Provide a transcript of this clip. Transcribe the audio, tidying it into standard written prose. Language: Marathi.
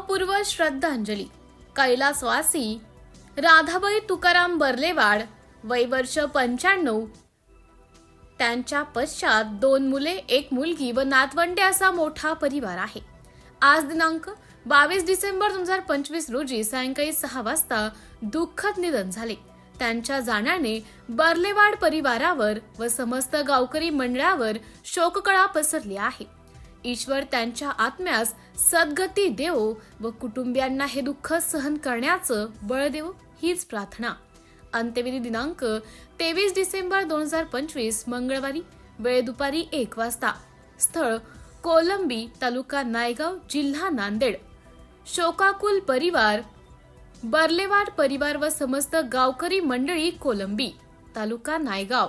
भावपूर्व श्रद्धांजली. कैलासवासी राधाबाई तुकाराम बर्लेवाड, वय वर्ष 95. त्यांच्या पश्चात 2 मुले, 1 मुलगी व नातवंडे असा मोठा परिवार आहे. आज दिनांक 22 डिसेंबर 2025 रोजी सायंकाळी 6 वाजता दुःखद निधन झाले. त्यांच्या जाण्याने बर्लेवाड परिवारावर व समस्त गावकरी मंडळावर शोककळा पसरली आहे. ईश्वर त्यांच्या आत्म्यास सद्गती देवो व कुटुंबियांना हे दुःख सहन करण्याचं बळ देवो हीच प्रार्थना. अंत्यविधी दिनांक 23 डिसेंबर 2025 मंगळवारी, वेळ दुपारी 1 वाजता. स्थळ कोलंबी, तालुका नायगाव, जिल्हा नांदेड. शोकाकुल परिवार बर्लेवाड परिवार व समस्त गावकरी मंडळी कोलंबी, तालुका नायगाव.